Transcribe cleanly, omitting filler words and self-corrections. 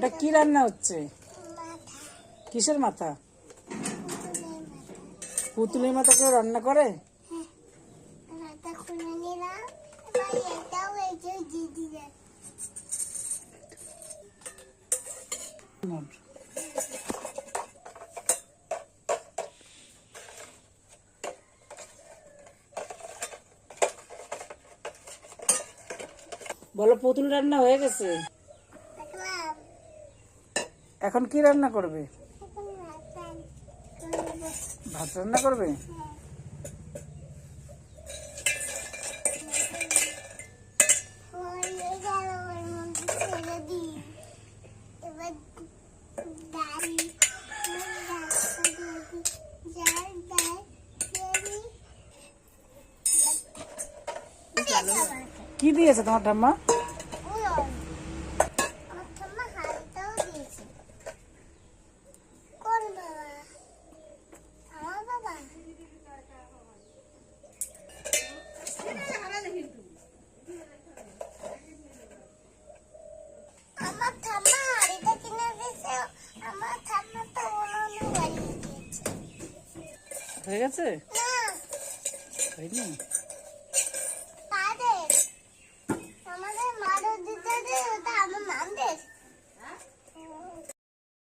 ওটা কি রান্না হচ্ছে? কিসের মাথা? পুতুলের মাথা কেউ রান্না করে? বলো, পুতুল রান্না হয়ে গেছে। এখন কি রান্না করবে? ভাত রান্না করবে। কি দিয়েছে তোমার ঠাম্মা? হয়ে গেছে? হয়নি?